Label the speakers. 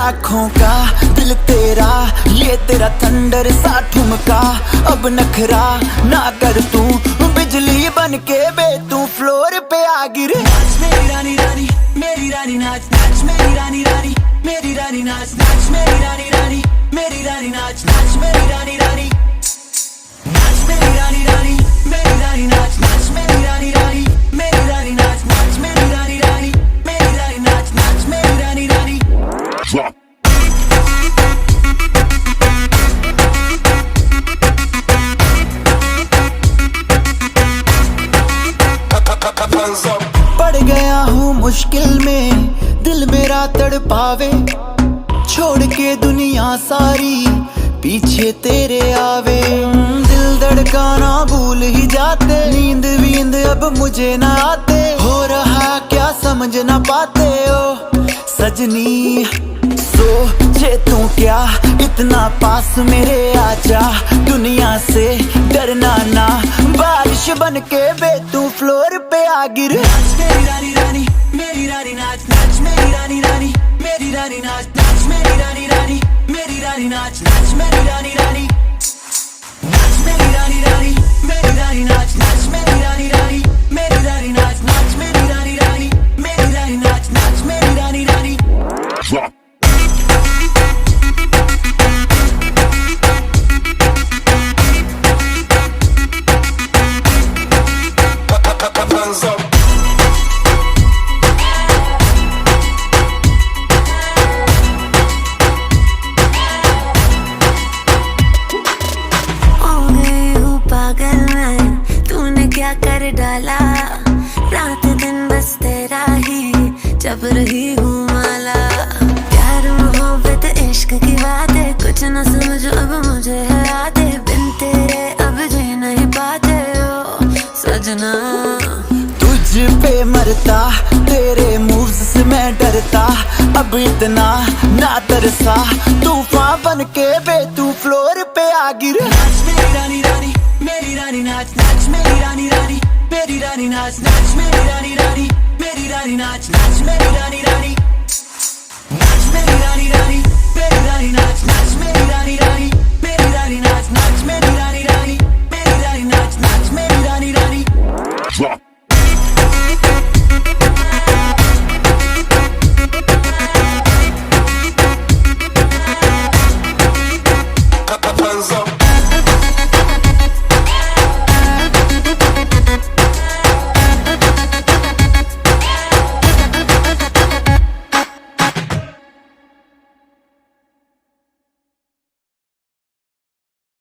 Speaker 1: लाखों का दिल तेरा, ये तेरा थंडर सा ठुमका। अब नखरा ना कर तू, बिजली बन के बे तू फ्लोर पे आ गिर। नाच मेरी रानी रानी, मेरी रानी नाच नाच मेरी रानी रानी, मेरी रानी नाच नाच मेरी रानी रानी, मेरी रानी नाच नाच मेरी रानी रानी, नाच मेरी रानी रानी, मेरी रानी नाच नाच मेरी रानी रानी, मेरी रानी नाच नाच मेरी रानी रानी, मेरी रानी नाच नाच मेरी रानी रानी। पड़ गया हूँ मुश्किल में, दिल मेरा तड़पावे, छोड़ के दुनिया सारी पीछे तेरे आवे। दिल धड़काना भूल ही जाते, नींद वींद अब मुझे ना आते, हो रहा क्या समझ ना पाते ओ सजनी। सोचे तू क्या इतना पास मेरे आजा, दुनिया से डरना ना, बारिश बन के बे तू फ्लोर पे आ गिर। नाच मेरी रानी रानी, मेरी रानी नाच नाच मेरी रानी रानी, मेरी रानी नाच नाच मेरी रानी रानी, मेरी रानी नाच नाच मेरी रानी रानी, नाच मेरी रानी रानी, मेरी रानी नाच नाच मेरी रानी रानी, मेरी रानी नाच नाच मेरी रानी रानी, मेरी रानी नाच नाच मेरी रानी रानी।
Speaker 2: क्या कर डाला रात दिन बस तेरा ही जब रही हूँ माला। प्यार मोहब्बत इश्क की बातें कुछ न समझ अब मुझे है आते, बिन तेरे अब जी नहीं पाते ओ सजना।
Speaker 1: तुझ पे मरता तेरे मूव्स से मैं डरता, अब इतना ना तरसा, तूफान बन के बे तू फ्लोर पे आ गिर। नाच मेरी रानी रानी, मेरी रानी नाच नाच मेरी रानी रानी, मेरी रानी नाच नाच मेरी रानी रानी, मेरी रानी नाच नाच मेरी रानी रानी, नाच मेरी रानी रानी, मेरी रानी नाच नाच मेरी रानी रानी, मेरी रानी नाच नाच मेरी रानी रानी, मेरी रानी नाच नाच मेरी रानी रानी।